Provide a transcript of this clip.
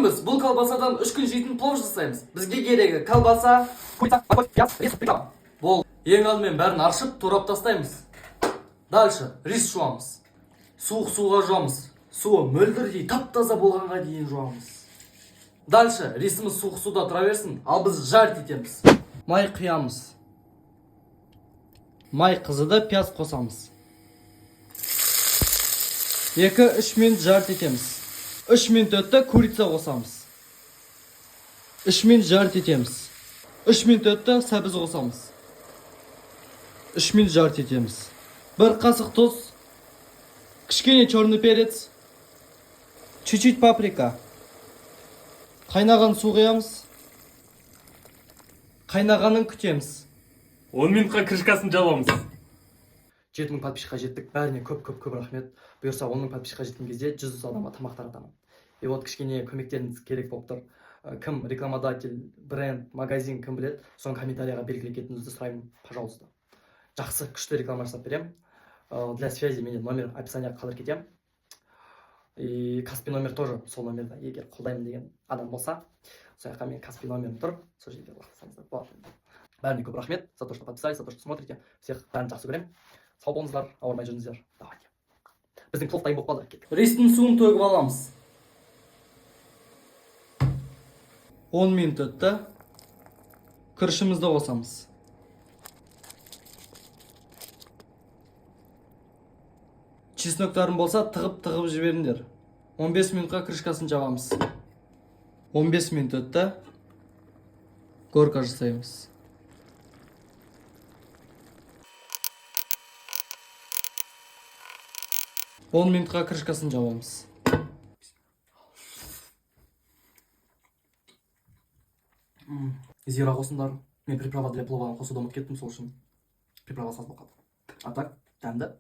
Бүгін бұл колбасадан 3 күн жейтін плов жасаймыз. Бізге керегі колбаса, курица, морковь, пияз, рис, приправа. Бол. Ең алдымен бәрін аршып, турап тастаймыз. Дальше рис жуамыз. Суық суға жуамыз. Суы мөлдірдей тап-таза болғанға дейін жуамыз. Дальше рисіміз суық суда тұра берсін, ал біз жарт етеміз. Май құямыз. Май қызыды, пияз қосамыз. 2-3 минут жарт етеміз. 3 минут өтті, курица қосамыз. 3 минут жарт етеміз. 3 минут өтті, сәбіз қосамыз. 3 минут жарт етеміз. 1 қасық тұз, кішкене черный перец, чуть-чуть паприка. Қайнаған су құямыз. Қайнағанын күтеміз. 10 минутқа крышкасын жабамыз. 7000 подписчикқа жеттік. Бәріне көп рахмет. Бұйырса 10 000 подписчикқа жеткен кезде 100 адамға тамақ таратамын. И вот кішкене көмектеріңіз керек болып тұр. Кім рекламодатель, бренд, магазин кім біледі, соны комментарияға белгілеп кетуіңізді сұраймын, пожалуйста. Жақсы, күшті реклама жасап беремін. Для связи менде номер описанияға қалдырып кетемін. И Каспи номер тоже сол номерда, егер қолдаймын деген адам болса, сол жаққа мен Каспи номерім тұр, сол жерге лақтырсаңыздар болады. Бәріне көп рахмет за то, что подписались, за то, что смотрите. Всех бәрін жақсы көремін. Сау болыңыздар, ауырмай жүріңіздер. Давайте. Біздің плов дайын болып қалды. Ристің суын төгіп аламыз. 10 минут өтті. Күрішімізді қосамыз. Чесноктарым болса, тығып жіберіңдер. 15 минутқа крышкасын жабамыз. 15 минут өтті. Горка жасаймыз. Он минутқа крышкасын жабамыз. Зира қосыңдар. Мен приправа для плова қосуды ұмытып кеттім, сол үшін приправа саз болып қалды. А так, дәмді.